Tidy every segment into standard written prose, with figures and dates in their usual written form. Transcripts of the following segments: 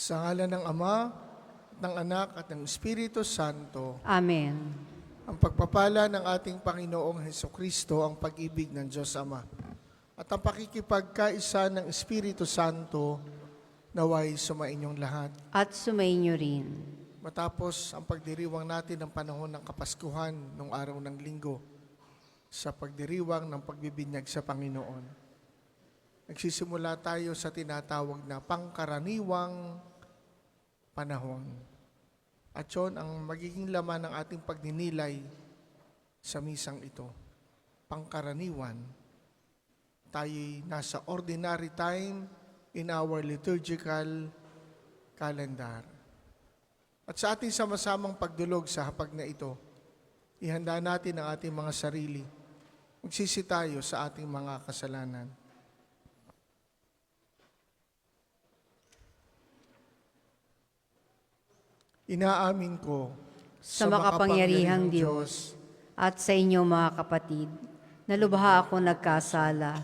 Sa ngalan ng Ama, ng Anak at ng Espiritu Santo. Amen. Ang pagpapala ng ating Panginoong Hesukristo, ang pag-ibig ng Diyos Ama, at ang pakikipagkaisa ng Espiritu Santo naway sumainyong lahat. At sumainyo rin. Matapos ang pagdiriwang natin ng panahon ng Kapaskuhan nung araw ng Linggo, sa pagdiriwang ng pagbibinyag sa Panginoon, nagsisimula tayo sa tinatawag na pangkaraniwang panahon. At yun ang magiging laman ng ating pagninilay sa misang ito. Pangkaraniwan. Tayo'y nasa ordinary time in our liturgical calendar. At sa ating sama-samang pagdulog sa hapag na ito, ihanda natin ang ating mga sarili. Magsisi tayo sa ating mga kasalanan. Inaamin ko Sa makapangyarihang Diyos at sa inyong mga kapatid, na lubha ako nagkasala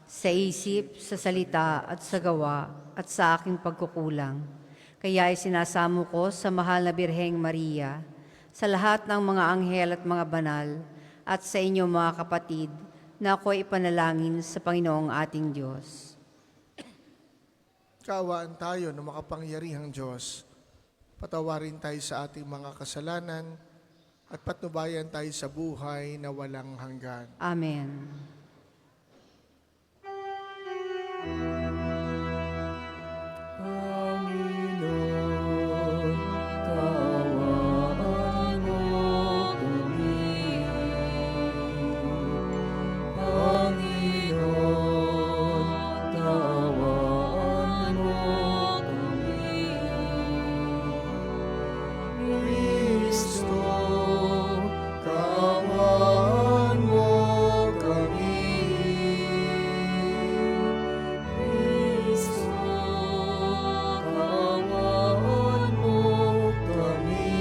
sa isip, sa salita at sa gawa at sa aking pagkukulang. Kaya ay sinasamo ko sa mahal na Birheng Maria, sa lahat ng mga anghel at mga banal, at sa inyong mga kapatid, na ako'y ipanalangin sa Panginoong ating Diyos. Kaawaan tayo ng makapangyarihang Diyos. Patawarin tayo sa ating mga kasalanan at patnubayan tayo sa buhay na walang hanggan. Amen. Panginoon, kaawaan mo kami. Panginoon, kaawaan mo kami. Kristo, kaawaan mo kami. Kristo, kaawaan mo kami.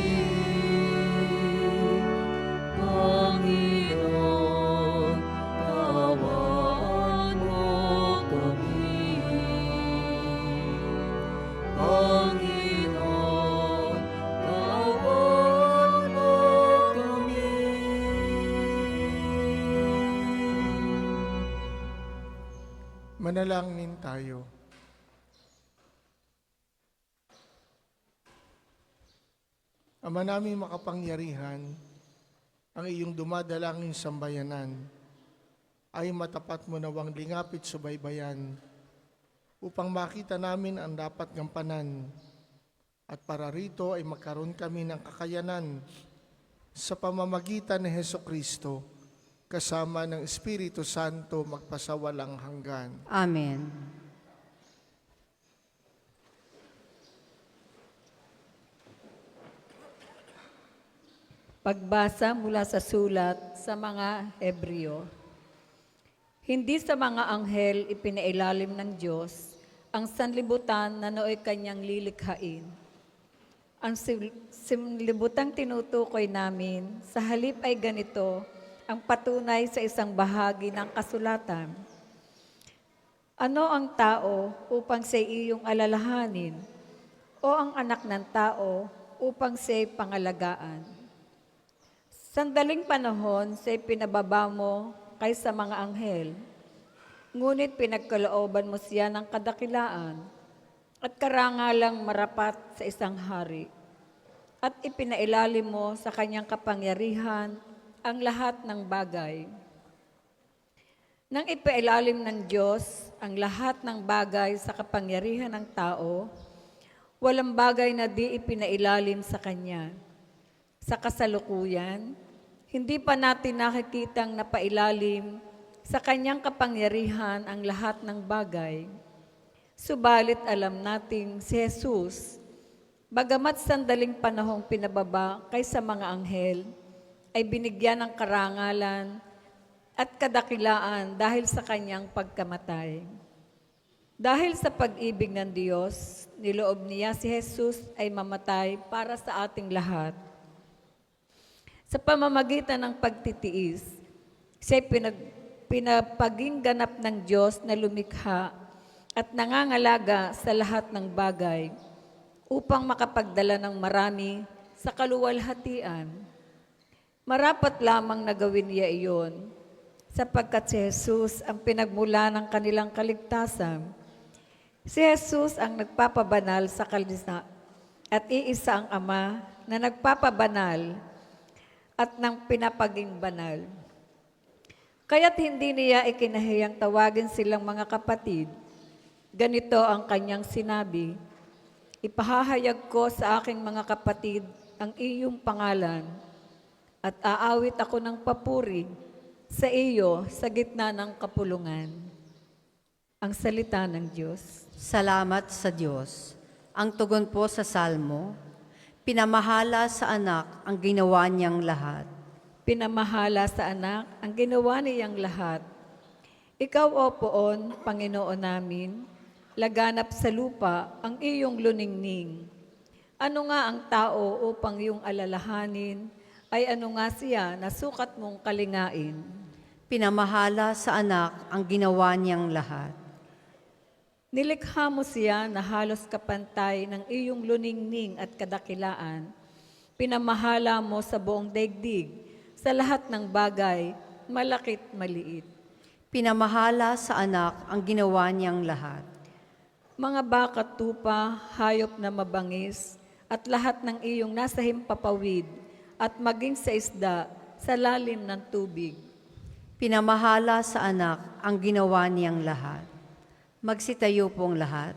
Panginoon, kaawaan mo kami. Panginoon, kaawaan mo kami. Manalangin tayo. Ama namin makapangyarihan, ang iyong dumadalangin sambayanan ay matapat mo nawang lingapit subaybayan upang makita namin ang dapat gampanan at para rito ay magkaroon kami ng kakayanan sa pamamagitan ni Hesukristo kasama ng Espiritu Santo magpasawalang hanggan. Amen. Pagbasa mula sa sulat sa mga Hebreo. Hindi sa mga anghel ipinailalim ng Diyos ang sanlibutan na nooy kanyang lilikhain. Ang sanlibutang tinutukoy namin, sa halip ay ganito, ang patunay sa isang bahagi ng kasulatan. Ano ang tao upang sa iyong alalahanin? O ang anak ng tao upang siya'y pangalagaan? Sandaling panahon siya'y pinababa mo kaysa mga anghel, ngunit pinagkalooban mo siya ng kadakilaan at karangalang marapat sa isang hari, at ipinailalim mo sa kanyang kapangyarihan ang lahat ng bagay. Nang ipailalim ng Diyos ang lahat ng bagay sa kapangyarihan ng tao, walang bagay na di ipinailalim sa Kanya. Sa kasalukuyan, hindi pa natin nakikitang napailalim sa Kanyang kapangyarihan ang lahat ng bagay. Subalit alam nating si Jesus, bagamat sandaling panahong pinababa kaysa mga anghel, ay binigyan ng karangalan at kadakilaan dahil sa Kanyang pagkamatay. Dahil sa pag-ibig ng Diyos, niloob niya si Jesus ay mamatay para sa ating lahat. Sa pamamagitan ng pagtitiis, siya'y pinapaging ganap ng Diyos na lumikha at nangangalaga sa lahat ng bagay upang makapagdala ng marami sa kaluwalhatian. Marapat lamang na gawin niya iyon, sapagkat si Jesus ang pinagmula ng kanilang kaligtasan. Si Jesus ang nagpapabanal sa kalisa at iisa ang Ama na nagpapabanal at nang pinapaging banal. Kaya't hindi niya ikinahiyang tawagin silang mga kapatid. Ganito ang kanyang sinabi, "Ipahahayag ko sa aking mga kapatid ang iyong pangalan at aawit ako ng papuri sa iyo sa gitna ng kapulungan." Ang salita ng Diyos. Salamat sa Diyos. Ang tugon po sa Salmo, pinamahala sa anak ang ginawa niyang lahat. Pinamahala sa anak ang ginawa niyang lahat. Ikaw, O Poon, Panginoon namin, laganap sa lupa ang iyong luningning. Ano nga ang tao upang iyong alalahanin, ay ano nga siya na sukat mong kalingain. Pinamahala sa anak ang ginawa niyang lahat. Nilikha mo siya na halos kapantay ng iyong luningning at kadakilaan. Pinamahala mo sa buong daigdig, sa lahat ng bagay, malakit maliit. Pinamahala sa anak ang ginawa niyang lahat. Mga baka at tupa, hayop na mabangis, at lahat ng iyong nasa himpapawid, at maging sa isda, sa lalim ng tubig. Pinamahala sa anak ang ginawa niyang lahat. Magsitayo pong lahat.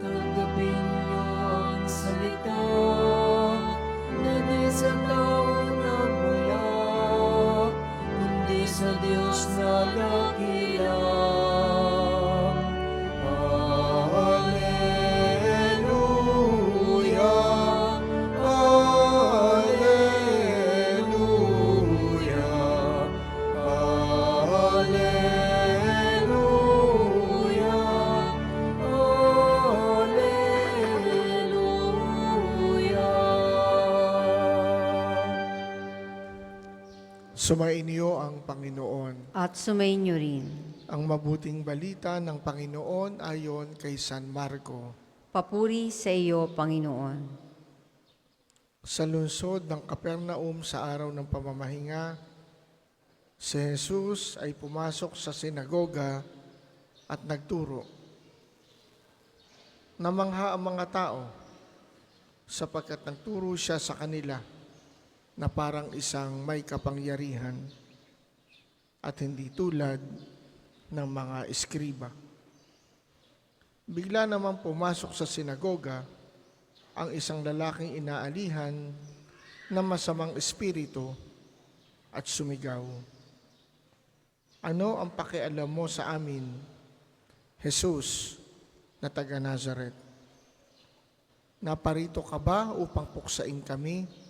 Tanggapin niyo ang salita na di sa tao nagmula, kundi sa Diyos na dakilang. Alleluia, Alleluia, Alleluia, Alleluia. Sumainyo ang Panginoon. At sumainyo rin. Ang mabuting balita ng Panginoon ayon kay San Marco. Papuri sa iyo, Panginoon. Sa lungsod ng Capernaum sa araw ng pamamahinga, si Jesus ay pumasok sa sinagoga at nagturo. Namangha ang mga tao sapagkat nagturo siya sa kanila na parang isang may kapangyarihan at hindi tulad ng mga eskriba. Bigla naman pumasok sa sinagoga ang isang lalaking inaalihan na masamang espiritu at sumigaw, "Ano ang pakialam mo sa amin, Jesus na taga Nazaret? Naparito ka ba upang puksain kami?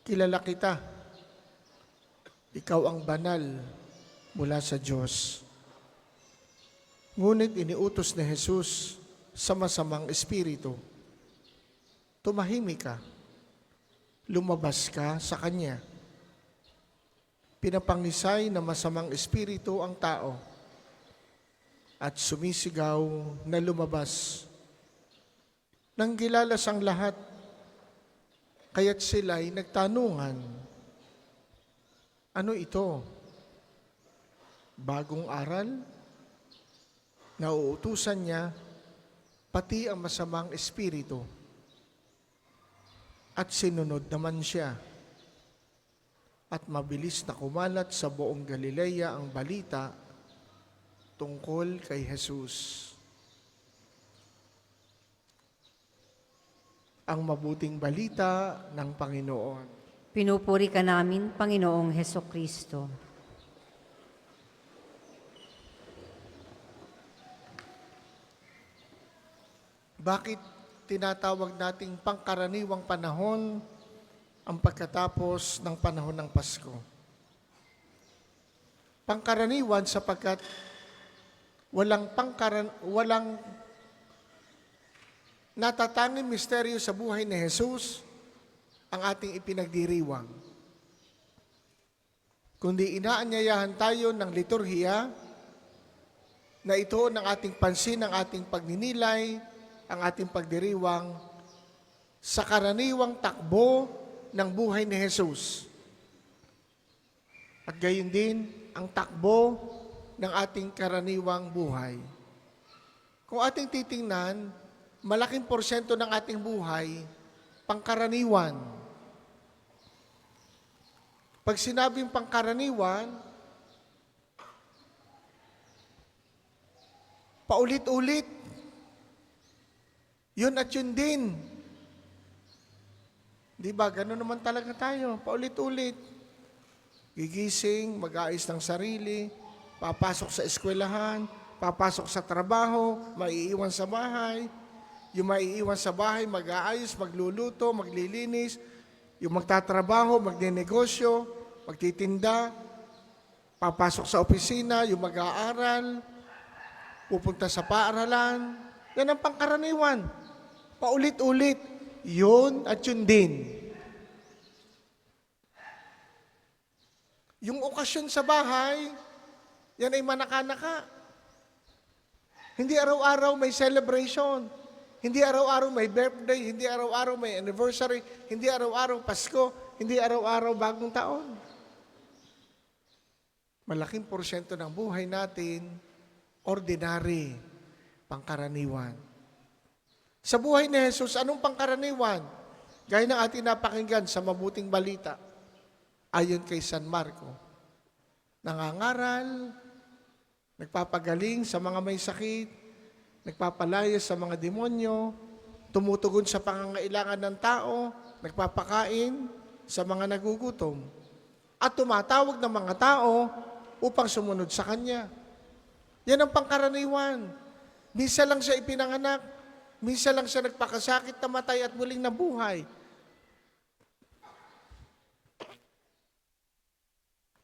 Kilala kita. Ikaw ang banal mula sa Diyos." Ngunit iniutos ni Jesus sa masamang espiritu, "Tumahimik ka, lumabas ka sa kanya." Pinapangisay na masamang espiritu ang tao at sumisigaw na lumabas. Nang gilalas ang lahat, kaya't sila'y nagtanungan, "Ano ito? Bagong aral?" Nauutusan niya pati ang masamang espiritu. At sinunod naman siya. At mabilis na kumalat sa buong Galilea ang balita tungkol kay Jesus. Ang mabuting balita ng Panginoon. Pinupuri ka namin, Panginoong Hesukristo. Bakit tinatawag nating pangkaraniwang panahon ang pagkatapos ng panahon ng Pasko. Pangkaraniwan sapagkat walang natatanging misteryo sa buhay ni Jesus ang ating ipinagdiriwang. Kundi inaanyayahan tayo ng liturhiya na ito ng ating pansin, ang ating pagninilay, ang ating pagdiriwang sa karaniwang takbo ng buhay ni Jesus. At gayon din ang takbo ng ating karaniwang buhay. Kung ating titingnan, malaking porsyento ng ating buhay, pangkaraniwan. Pag sinabing pangkaraniwan, paulit-ulit. Yun at yun din. Di ba? Ganun naman talaga tayo. Paulit-ulit. Gigising, mag-aayos ng sarili, papasok sa eskwelahan, papasok sa trabaho, maiiwan sa bahay. Yung maiiwan sa bahay, mag-aayos, magluluto, maglilinis. Yung magtatrabaho, magnenegosyo, magtitinda, papasok sa opisina, yung mag-aaral, pupunta sa paaralan. Yan ang pangkaraniwan. Paulit-ulit. Yun at yun din. Yung okasyon sa bahay, yan ay manaka-naka. Hindi araw-araw may celebration. Hindi araw-araw may birthday. Hindi araw-araw may anniversary. Hindi araw-araw Pasko. Hindi araw-araw bagong taon. Malaking porsyento ng buhay natin, ordinary, pangkaraniwan. Sa buhay ni Jesus, anong pangkaraniwan? Gaya ng ating napakinggan sa mabuting balita, ayon kay San Marco. Nangangaral, nagpapagaling sa mga may sakit, nagpapalayas sa mga demonyo, tumutugon sa pangangailangan ng tao, nagpapakain sa mga nagugutom, at tumatawag ng mga tao upang sumunod sa Kanya. Yan ang pangkaraniwan. Minsan lang siya ipinanganak, minsan lang siya nagpakasakit, namatay at muling nabuhay.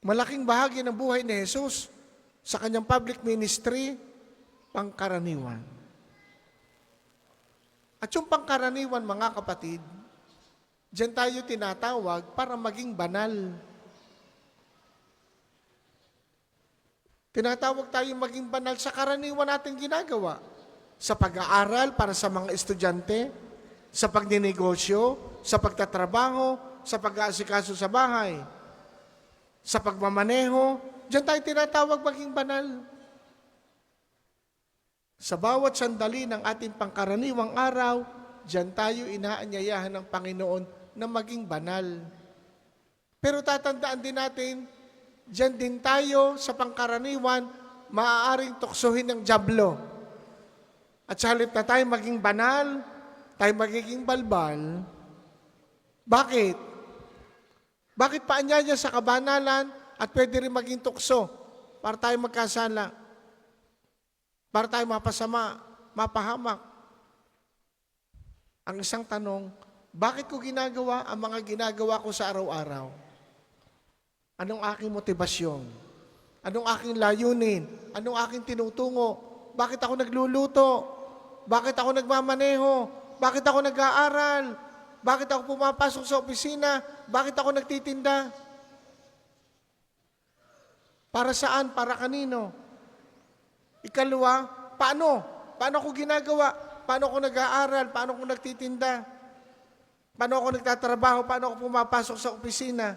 Malaking bahagi ng buhay ni Jesus sa kanyang public ministry, pangkaraniwan. At yung pangkaraniwan, mga kapatid, diyan tayo tinatawag para maging banal. Tinatawag tayo maging banal sa karaniwan nating ginagawa. Sa pag-aaral para sa mga estudyante, sa pagninegosyo, sa pagtatrabaho, sa pag-aasikaso sa bahay, sa pagmamaneho, diyan tayo tinatawag maging banal. Sa bawat sandali ng ating pangkaraniwang araw, diyan tayo inaanyayahan ng Panginoon na maging banal. Pero tatandaan din natin, diyan din tayo sa pangkaraniwan, maaaring tuksohin ng dyablo. At sa halip na tayo maging banal, tayo magiging balbal. Bakit? Bakit paanyaya sa kabanalan at pwede rin maging tukso para tayo magkasala? Para tayo mapasama, mapahamak? Ang isang tanong, bakit ko ginagawa ang mga ginagawa ko sa araw-araw? Anong aking motibasyon? Anong aking layunin? Anong aking tinutungo? Bakit ako nagluluto? Bakit ako nagmamaneho? Bakit ako nag-aaral? Bakit ako pumapasok sa opisina? Bakit ako nagtitinda? Para saan? Para kanino? Ikalawa, paano? Paano ako ginagawa? Paano ako nag-aaral? Paano ako nagtitinda? Paano ako nagtatrabaho? Paano ako pumapasok sa opisina?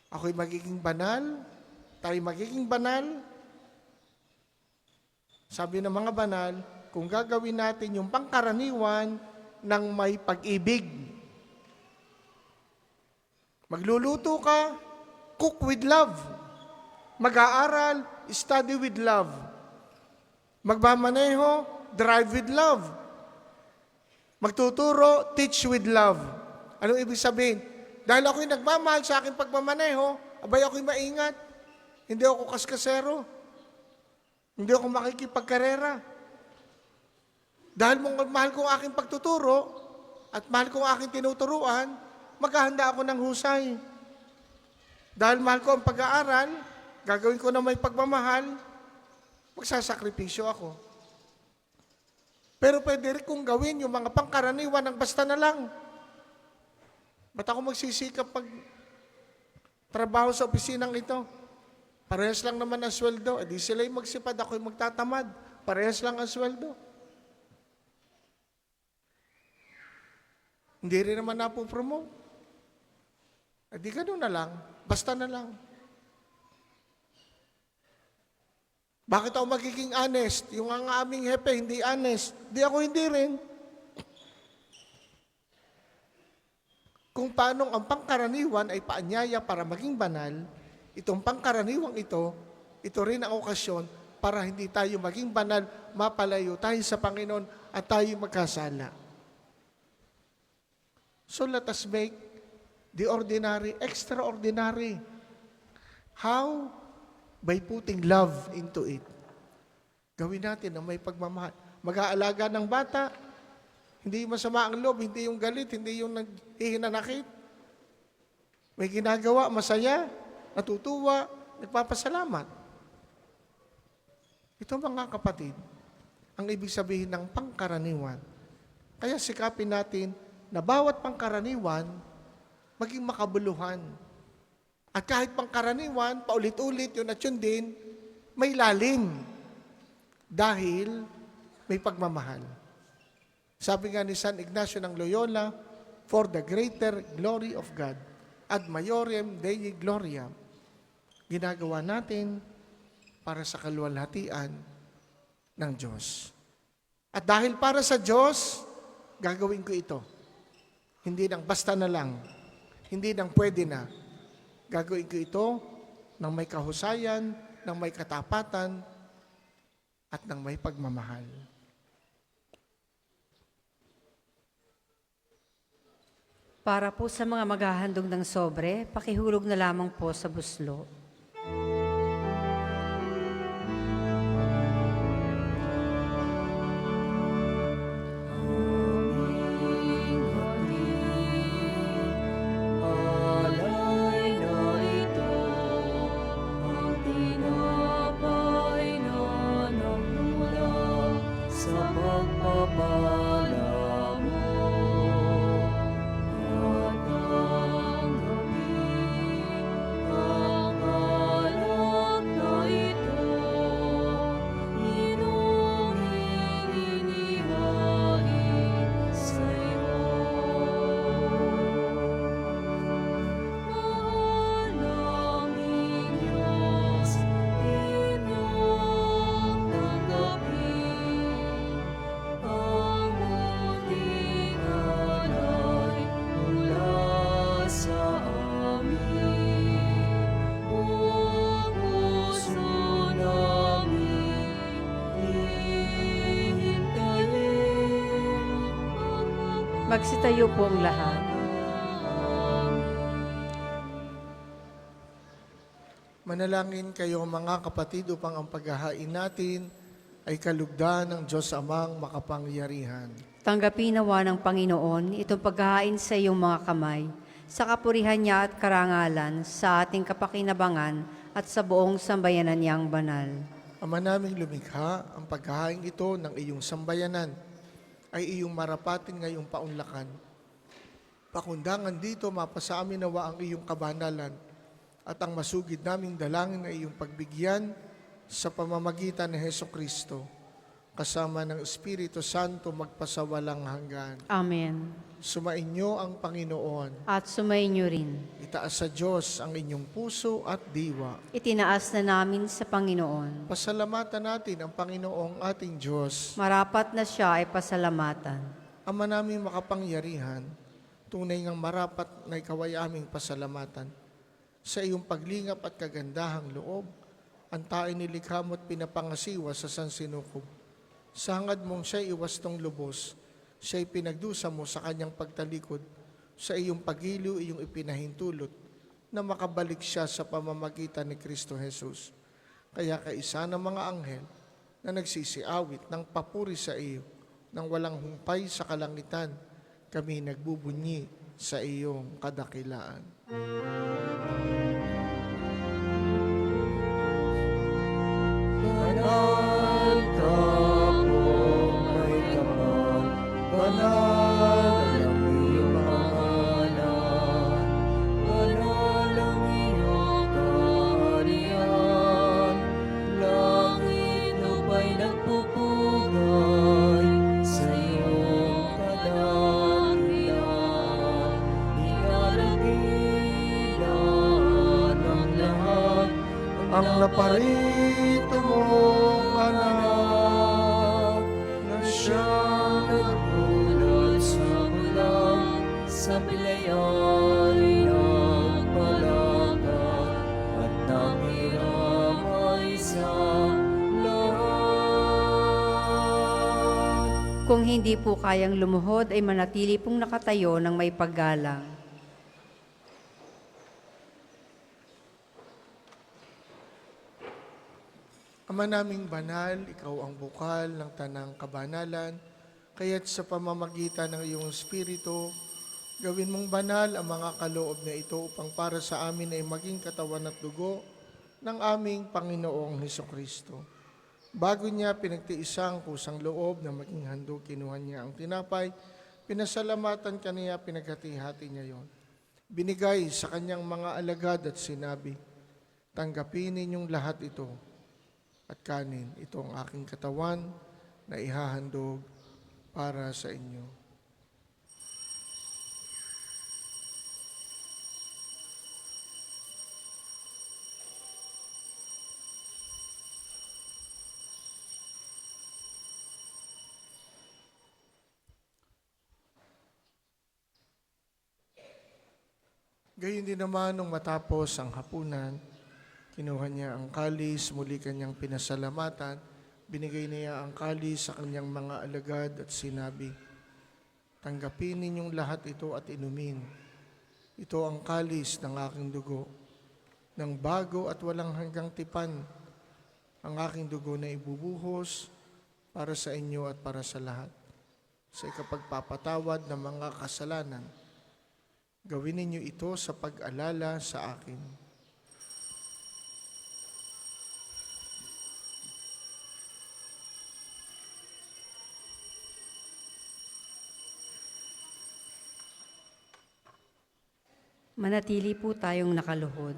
Ako'y magiging banal? Tayo magiging banal? Sabi ng mga banal, kung gagawin natin yung pangkaraniwan ng may pag-ibig. Magluluto ka, cook with love. Mag-aaral, study with love. Magmamaneho, drive with love. Magtuturo, teach with love. Anong ibig sabihin? Dahil ako'y nagmamahal sa aking pagmamaneho, abay ako'y maingat. Hindi ako kaskasero. Hindi ako makikipagkarera. Dahil mahal ko ang aking pagtuturo at mahal ko ang aking tinuturuan, maghahanda ako ng husay. Dahil mahal ko ang pag-aaral, gagawin ko na may pagmamahal, magsasakripisyo ako. Pero pwede rin kong gawin yung mga pangkaraniwan ng basta na lang. Ba't ako magsisikap pag trabaho sa opisinang ito? Parehas lang naman ang sweldo. Di sila'y magsipad, ako'y magtatamad. Parehas lang ang sweldo. Hindi rin naman napopromote. Di ganun na lang. Basta na lang. Bakit ako magiging honest? Yung ang aming hepe, hindi honest. Di ako hindi rin. Kung paanong ang pangkaraniwan ay paanyaya para maging banal, itong pangkaraniwang ito rin ang okasyon para hindi tayo maging banal, mapalayo tayo sa Panginoon at tayo magkasala. So let us make the ordinary extraordinary. How? By putting love into it. Gawin natin na may pagmamahal. Mag-aalaga ng bata, hindi masama ang loob, hindi yung galit, hindi yung naghihinanakit. May ginagawa, masaya, natutuwa, nagpapasalamat. Ito mga kapatid, ang ibig sabihin ng pangkaraniwan. Kaya sikapin natin na bawat pangkaraniwan, maging makabuluhan. At kahit pangkaraniwan, paulit-ulit yun at yun din, may lalim. Dahil may pagmamahal. Sabi nga ni San Ignacio ng Loyola, for the greater glory of God, ad maiorem Dei gloria. Ginagawa natin para sa kaluwalhatian ng Diyos. At dahil para sa Diyos, gagawin ko ito. Hindi nang basta na lang. Hindi nang pwede na. Gagawin ko ito ng may kahusayan, ng may katapatan, at ng may pagmamahal. Para po sa mga maghahandog ng sobre, pakihulog na lamang po sa buslo. Alay na ito, ang tinapay na nagmula sa pagpapala mo. At tanggapin ang alak na ito, inuring inihain sa iyo. Mahal naming Diyos, inyong tanggapin ang munting alay mula sa amin. Buong puso namin hihintayin Magsitayo po ang lahat. Manalangin kayo mga kapatid upang ang paghahain natin ay kalugdan ng Diyos Amang makapangyarihan. Tanggapin nawa ng Panginoon itong paghahain sa iyong mga kamay, sa kapurihan niya at karangalan, sa ating kapakinabangan at sa buong sambayanan niyang banal. Ama naming lumikha, ang paghahain ito ng iyong sambayanan ay iyong marapatin ngayong paunlakan. Pakundangan dito, mapasa amin nawa ang iyong kabanalan at ang masugid naming dalangin ay iyong pagbigyan sa pamamagitan ni Hesus Kristo, kasama ng Espiritu Santo magpasawalang hanggan. Amen. Sumainyo ang Panginoon. At sumainyo rin. Itaas sa Diyos ang inyong puso at diwa. Itinaas na namin sa Panginoon. Pasalamatan natin ang Panginoong ating Diyos. Marapat na siya ay pasalamatan. Ama namin makapangyarihan, tunay ngang marapat na ikaw ay aming pasalamatan. Sa iyong paglingap at kagandahang loob, ang tayo nilikha mo at pinapangasiwa sa sansinukob. Sa hangad mong siya'y iwastong lubos, siya'y pinagdusa mo sa kanyang pagtalikod, sa iyong pagiliw, iyong ipinahintulot, na makabalik siya sa pamamagitan ni Kristo Jesus. Kaya kaisa ng mga anghel na nagsisiawit ng papuri sa iyo, nang walang humpay sa kalangitan, kami nagbubunyi sa iyong kadakilaan. Banal ka po, may kapal, banal ang iyong pangalan, banal ang iyong kaharian, langit lupa'y nagpupugay sa iyong kadakilan, inaragilan ang lahat, Ang naparito mong anak na siyang nagbulat sa bulang, sa pilayay nagpalaga, at nanghiram ay sa lahat. Kung hindi po kayang lumuhod, ay manatili pong nakatayo ng may paggalang. Ama naming banal, ikaw ang bukal ng tanang kabanalan, kaya't sa pamamagitan ng iyong Espiritu, gawin mong banal ang mga kaloob na ito upang para sa amin ay maging katawan at dugo ng aming Panginoong Hesukristo. Bago niya pinagtiisang kusang loob na maging handog, kinuha niya ang tinapay, pinasalamatan kaniya, pinaghati-hati niya yon. Binigay sa kanyang mga alagad at sinabi, tanggapin ninyong lahat ito at kanin, ito ang aking katawan na ihahandog para sa inyo. Gayon din naman nung matapos ang hapunan, kinuha niya ang kalis, muli kanyang pinasalamatan, binigay niya ang kalis sa kanyang mga alagad at sinabi, tanggapin ninyong lahat ito at inumin. Ito ang kalis ng aking dugo, ng bago at walang hanggang tipan, ang aking dugo na ibubuhos para sa inyo at para sa lahat, sa ikapagpapatawad ng mga kasalanan. Gawin ninyo ito sa pag-alala sa akin. Manatili po tayong nakaluhod.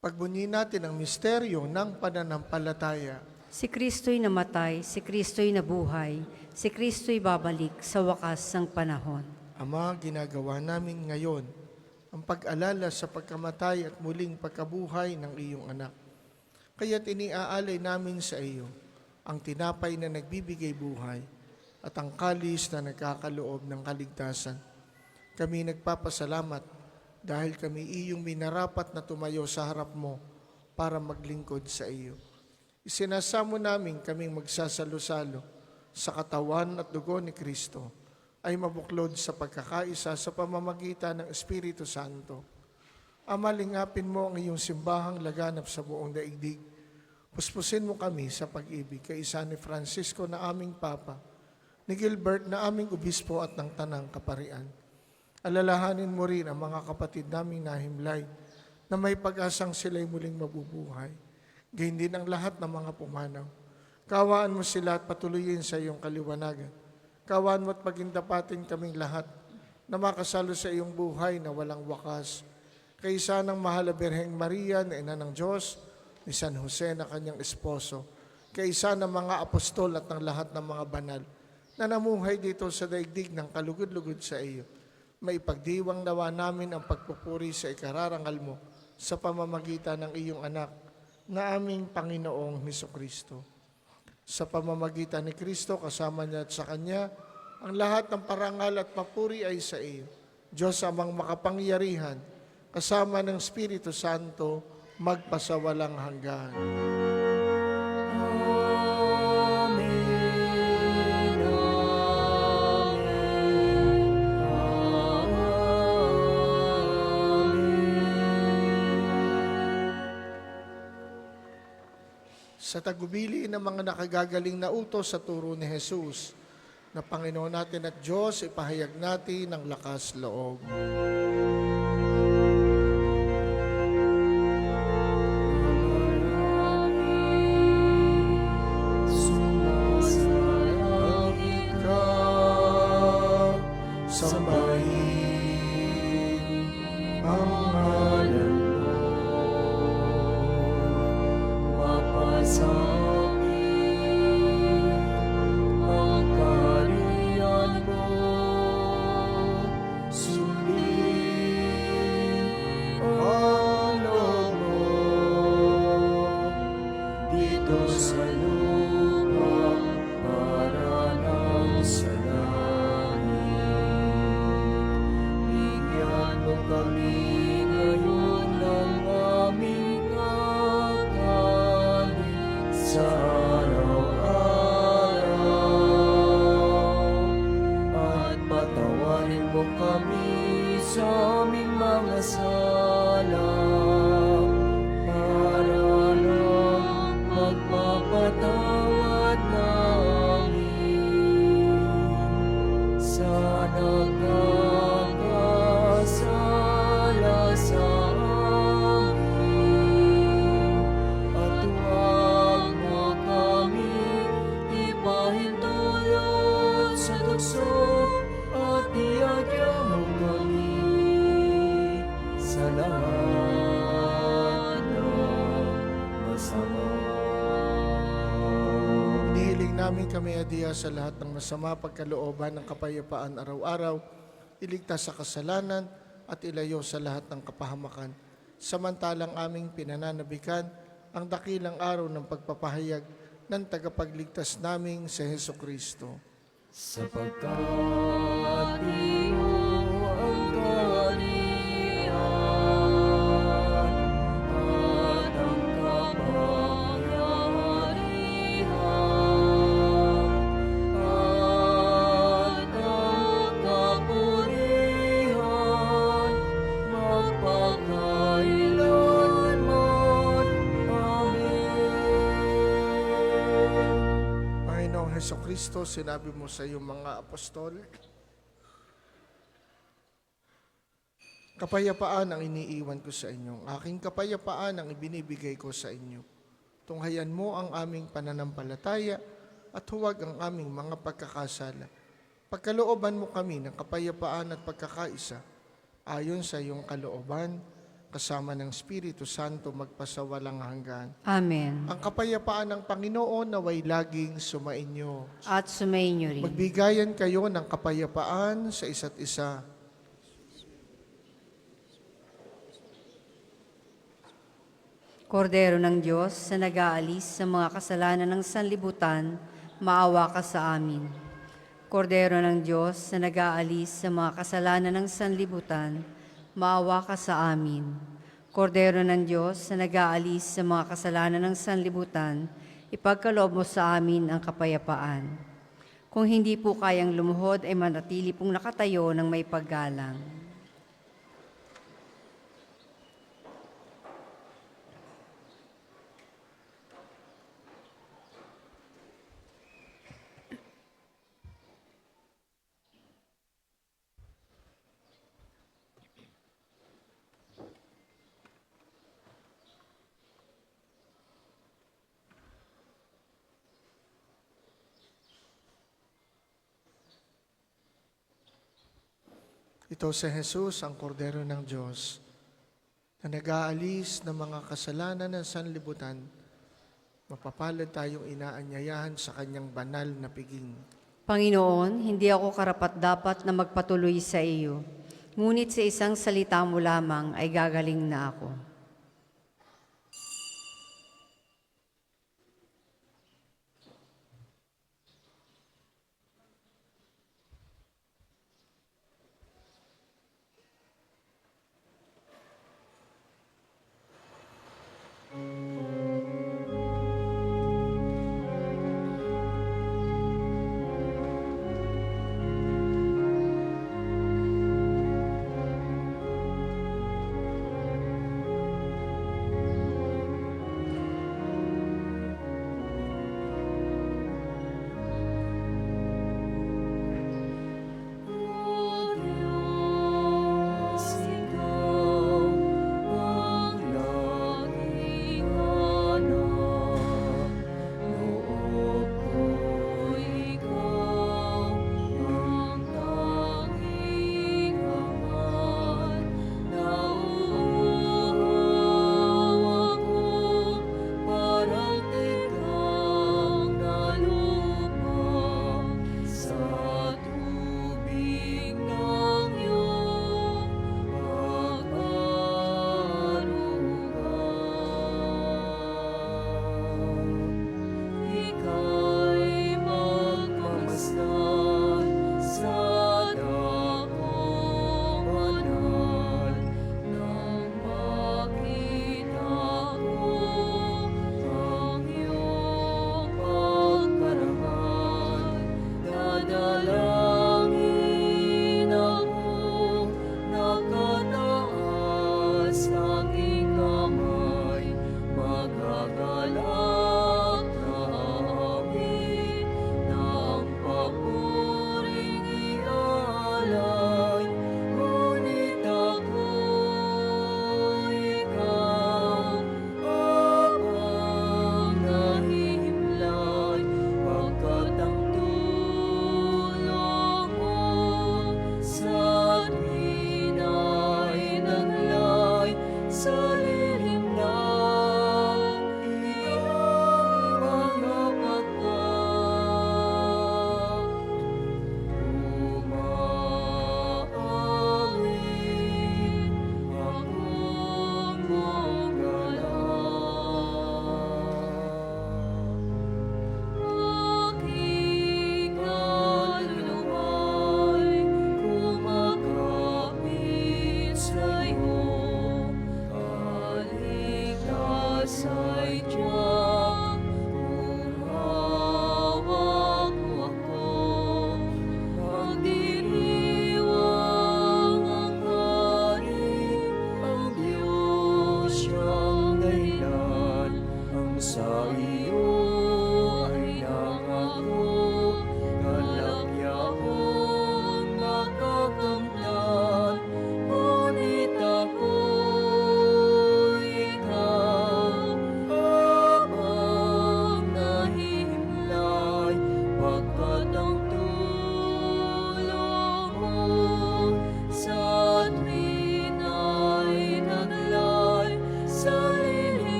Pagbunyi natin ang misteryo ng pananampalataya. Si Kristo'y namatay, si Kristo'y nabuhay, si Kristo'y babalik sa wakas ng panahon. Ama, ginagawa namin ngayon ang pag-alala sa pagkamatay at muling pagkabuhay ng iyong anak. Kaya't iniaalay namin sa iyo ang tinapay na nagbibigay buhay at ang kalis na nagkakaloob ng kaligtasan. Kami nagpapasalamat dahil kami iyong minarapat na tumayo sa harap mo para maglingkod sa iyo. Isinasamo namin kaming magsasalo-salo sa katawan at dugo ni Kristo ay mabuklod sa pagkakaisa sa pamamagitan ng Espiritu Santo. Ama, lingapin mo ang iyong simbahang laganap sa buong daigdig. Puspusin mo kami sa pag-ibig kay Isa ni Francisco na aming Papa, ni Gilbert na aming Obispo at ng Tanang Kaparian. Alalahanin mo rin ang mga kapatid naming nahimlay na may pag-asang sila'y muling mabubuhay. Gayon din ang lahat ng mga pumanaw. Kawaan mo sila at patuloyin sa iyong kaliwanagan. Kawaan mo at pagindapatin kaming lahat na makasalo sa iyong buhay na walang wakas. Kaysa ng mahal na Birheng Maria na ina ng Diyos, ni San Jose na kanyang esposo, kaysa ng mga apostol at ng lahat ng mga banal na namuhay dito sa daigdig ng kalugod-lugod sa iyo. Maipagdiwang nawa namin ang pagpupuri sa ikararangal mo sa pamamagitan ng iyong anak na aming Panginoong Hesukristo. Sa pamamagitan ni Kristo, kasama niya at sa Kanya, ang lahat ng parangal at papuri ay sa iyo. Diyos amang makapangyarihan, kasama ng Espiritu Santo, magpasawalang hanggan. sa tagubili ng mga nakagagaling na utos sa turo ni Jesus, na Panginoon natin at Diyos, ipahayag natin ng lakas loob. Sumasalangit ka, Sambahin ang ngalan mo. mapasamin ang kaharian mo. Sundin ang loob mo dito sa lupa para ng sa langit. Bigyan mo kami ngayon ng aming kakanin sa araw-araw. At patawarin mo kami sa aming mga sala para lang magpapatawad namin sa nagkakasala sa amin. At huwag mo kami ipahintulot sa tukso at iagya mo kami sa lahat ng masama. Inihiling namin kami, Adia, sa lahat ng masama, pagkalooban ng kapayapaan araw-araw, iligtas sa kasalanan at ilayo sa lahat ng kapahamakan. Samantalang aming pinananabikan ang dakilang araw ng pagpapahayag ng tagapagligtas naming si Heso Kristo. Sapagkat iyo ang kaharian at ang kapangyarihan at ang kapurihan magpakailanman. Amen. Panginoong Heso Kristo, sinabi mo sa iyong mga apostol, kapayapaan ang iniiwan ko sa inyo. Aking kapayapaan ang ibinibigay ko sa inyo. Tunghayan mo ang aming pananampalataya at huwag ang aming mga pagkakasala. Pagkalooban mo kami ng kapayapaan at pagkakaisa, ayon sa iyong kalooban, kasama ng Espiritu Santo magpasawalang hanggan. Amen. Ang kapayapaan ng Panginoon naway laging sumainyo. At sumainyo rin. Magbigayan kayo ng kapayapaan sa isa't isa. Kordero ng Diyos na nag-aalis sa mga kasalanan ng sanlibutan, maawa ka sa amin. Kordero ng Diyos na nag-aalis sa mga kasalanan ng sanlibutan, maawa ka sa amin. Kordero ng Diyos na nag-aalis sa mga kasalanan ng sanlibutan, ipagkaloob mo sa amin ang kapayapaan. Kung hindi po kayang lumuhod, ay manatili pong nakatayo ng may paggalang. Ito si Jesus, ang Kordero ng Diyos, na nag-aalis ng mga kasalanan ng sanlibutan. Mapapalad tayong inaanyayahan sa kanyang banal na piging. Panginoon, hindi ako karapat-dapat na magpatuloy sa iyo, ngunit sa isang salita mo lamang ay gagaling na ako.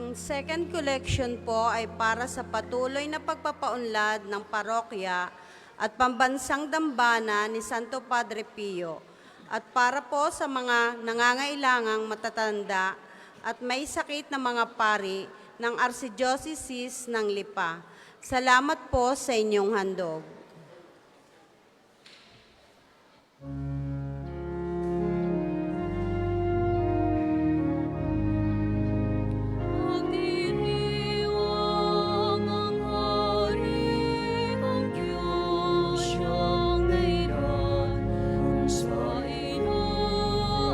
Ang second collection po ay para sa patuloy na pagpapaunlad ng parokya at pambansang dambana ni Santo Padre Pio at para po sa mga nangangailangang matatanda at may sakit na mga pari ng Archdiocese ng Lipa. Salamat po sa inyong handog. Magdiriwang ang hari, ang Diyos siyang mayroon. Kung sa iyo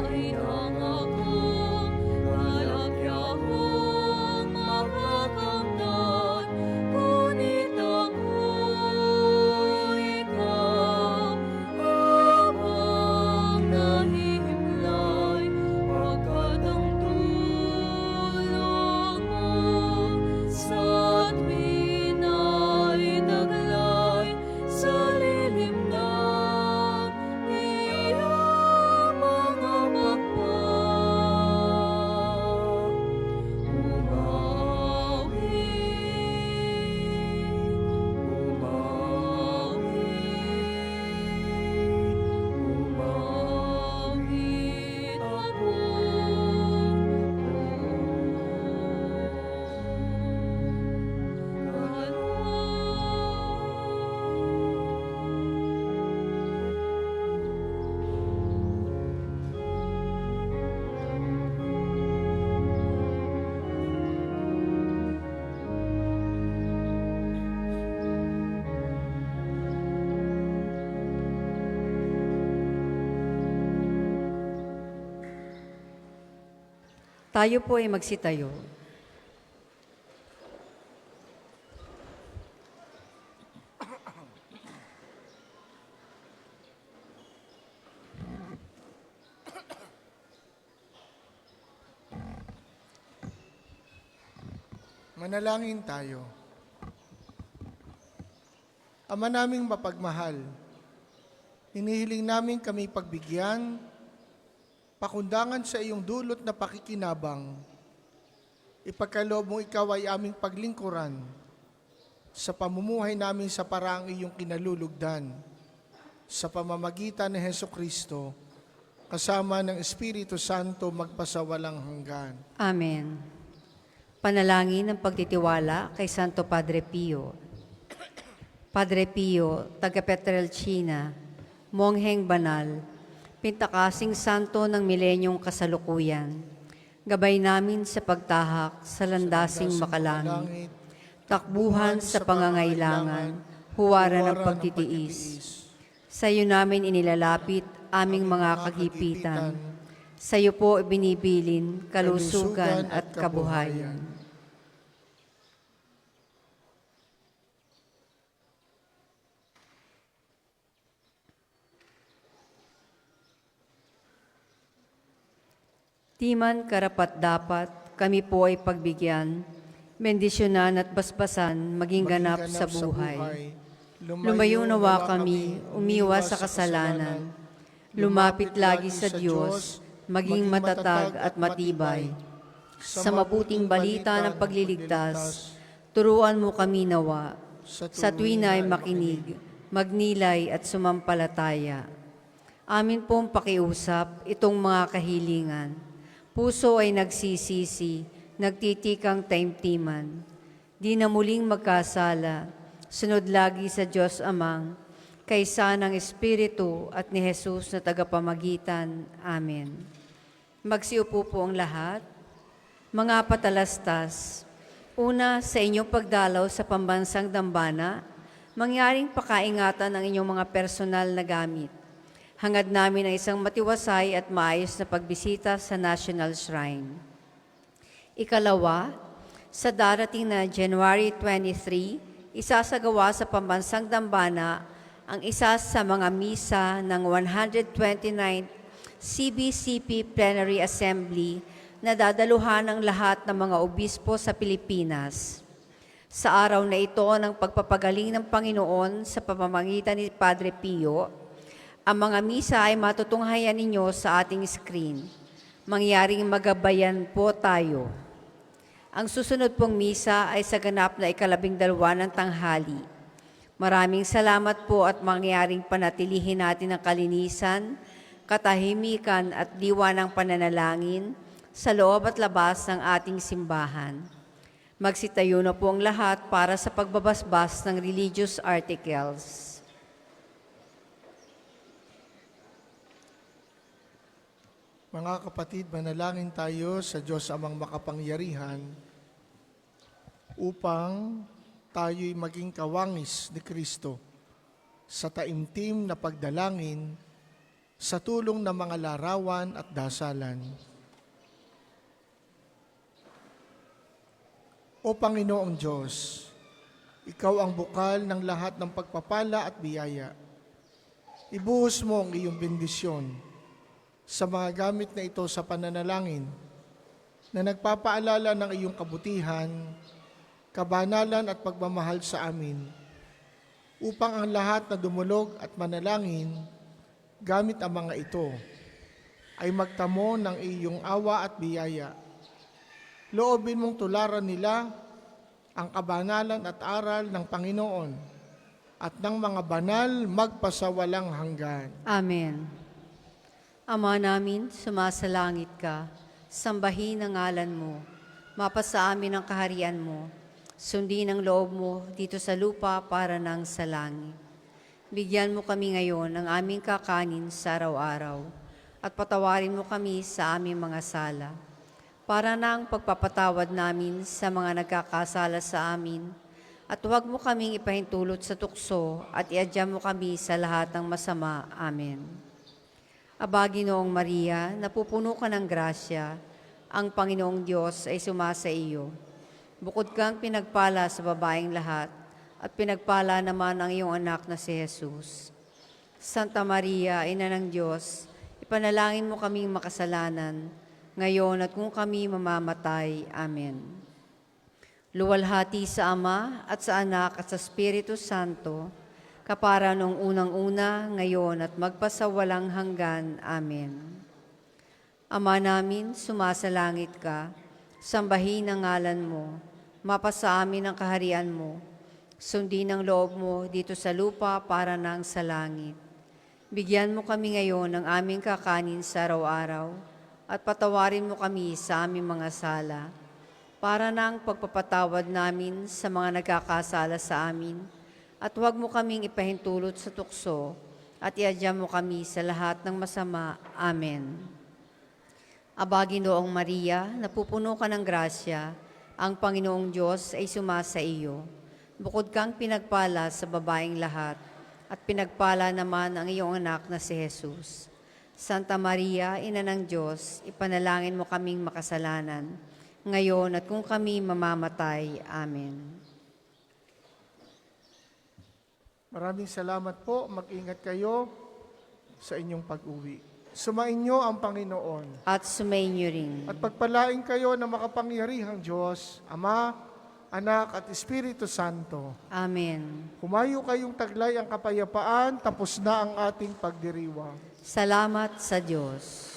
ay nangako, kalakyahang makakamtan. Ngunit ako'y ikaw, habang nahihimlay, pagkat ang tulong mo sa tuwin ay taglay sa lilim ng iyong mga pagpag. Umawit ako. Tayo po ay magsitayo. Manalangin tayo. Ama naming mapagmahal, hinihiling namin kami pagbigyan, pakundangan sa iyong dulot na pakikinabang. Ipagkaloob mo ikaw ay aming paglingkuran sa pamumuhay namin sa paraang iyong kinalulugdan, sa pamamagitan ni Hesukristo, kasama ng Espiritu Santo magpasawalang hanggan. Amen. Panalangin ng pagtitiwala kay Santo Padre Pio. Padre Pio, taga Petrelcina, mongheng banal, pintakasing santo ng milenyong kasalukuyan, gabay namin sa pagtahak sa landasing makalangit, takbuhan sa pangangailangan, huwaran ng pagtitiis. Sa iyo namin inilalapit aming mga kagipitan. Sa iyo po ibinibilin kalusugan at kabuhayan. Di man karapat-dapat, kami po ay pagbigyan, bendisyonan at basbasan, maging ganap sa buhay. Lumayo nawa kami, umiwas sa kasalanan, lumapit lagi sa Diyos, maging matatag at matibay. Sa mabuting balita ng pagliligtas, turuan mo kami nawa, sa tuwin ay makinig, magnilay at sumampalataya. Amin pong pakiusap itong mga kahilingan. Puso ay nagsisisi, nagtitikang taimtiman. Di na muling magkasala, sunod lagi sa Diyos Amang, kaysa ng Espiritu at ni Jesus na tagapamagitan. Amen. Magsiupo po ang lahat. Mga patalastas, una sa inyong pagdalaw sa pambansang dambana, mangyaring pakaingatan ang inyong mga personal na gamit. Hangad namin ang isang matiwasay at maayos na pagbisita sa National Shrine. Ikalawa, sa darating na January 23, isasagawa sa pambansang dambana ang isa sa mga misa ng 129th CBCP Plenary Assembly na dadaluhan ng lahat ng mga obispo sa Pilipinas. Sa araw na ito ng pagpapagaling ng Panginoon sa pamamagitan ni Padre Pio, ang mga misa ay matutunghayan ninyo sa ating screen. Mangyaring magabayan po tayo. Ang susunod pong misa ay sa ganap na 12 ng tanghali. Maraming salamat po at mangyaring panatilihin natin ang kalinisan, katahimikan at diwa ng pananalangin sa loob at labas ng ating simbahan. Magsitayo na po ang lahat para sa pagbabasbas ng religious articles. Mga kapatid, manalangin tayo sa Diyos amang makapangyarihan upang tayo'y maging kawangis ni Kristo sa taimtim na pagdalangin sa tulong ng mga larawan at dasalan. O Panginoong Diyos, Ikaw ang bukal ng lahat ng pagpapala at biyaya. Ibuhos mo ang iyong bendisyon sa mga gamit na ito sa pananalangin na nagpapaalala ng iyong kabutihan, kabanalan at pagmamahal sa amin, upang ang lahat na dumulog at manalangin gamit ang mga ito ay magtamo ng iyong awa at biyaya. Loobin mong tularan nila ang kabanalan at aral ng Panginoon at ng mga banal magpasawalang hanggan. Amen. Ama namin, sumasalangit ka, sambahin ang ngalan mo, mapasa amin ang kaharian mo, sundin ang loob mo dito sa lupa para nang sa langit. Bigyan mo kami ngayon ng aming kakanin sa araw-araw at patawarin mo kami sa aming mga sala, para nang pagpapatawad namin sa mga nagkakasala sa amin, at huwag mo kaming ipahintulot sa tukso at iadya mo kami sa lahat ng masama. Amen. Aba, Ginoong Maria, napupuno ka ng grasya, ang Panginoong Diyos ay sumasa iyo. Bukod kang pinagpala sa babaeng lahat, at pinagpala naman ang iyong anak na si Jesus. Santa Maria, Ina ng Diyos, ipanalangin mo kaming makasalanan, ngayon at kung kami mamamatay. Amen. Luwalhati sa Ama at sa Anak at sa Espiritu Santo, kapara nung unang-una, ngayon at magpasawalang hanggan. Amen. Ama namin, sumasalangit ka, sambahin ang ngalan mo, mapasa amin ang kaharian mo, sundin ang loob mo dito sa lupa para nang sa langit. Bigyan mo kami ngayon ng aming kakanin sa araw-araw, at patawarin mo kami sa aming mga sala, para nang pagpapatawad namin sa mga nagkakasala sa amin, at huwag mo kaming ipahintulot sa tukso, at iadya mo kami sa lahat ng masama. Amen. Aba, Ginoong Maria, napupuno ka ng grasya, ang Panginoong Diyos ay sumasa iyo. Bukod kang pinagpala sa babaeng lahat, at pinagpala naman ang iyong anak na si Jesus. Santa Maria, Ina ng Diyos, ipanalangin mo kaming makasalanan, ngayon at kung kami mamamatay. Amen. Maraming salamat po. Mag-ingat kayo sa inyong pag-uwi. Sumainyo ang Panginoon. At sumainyo rin. At pagpalain kayo ng makapangyarihang Diyos, Ama, Anak at Espiritu Santo. Amen. Humayo kayong taglay ang kapayapaan, tapos na ang ating pagdiriwang. Salamat sa Diyos.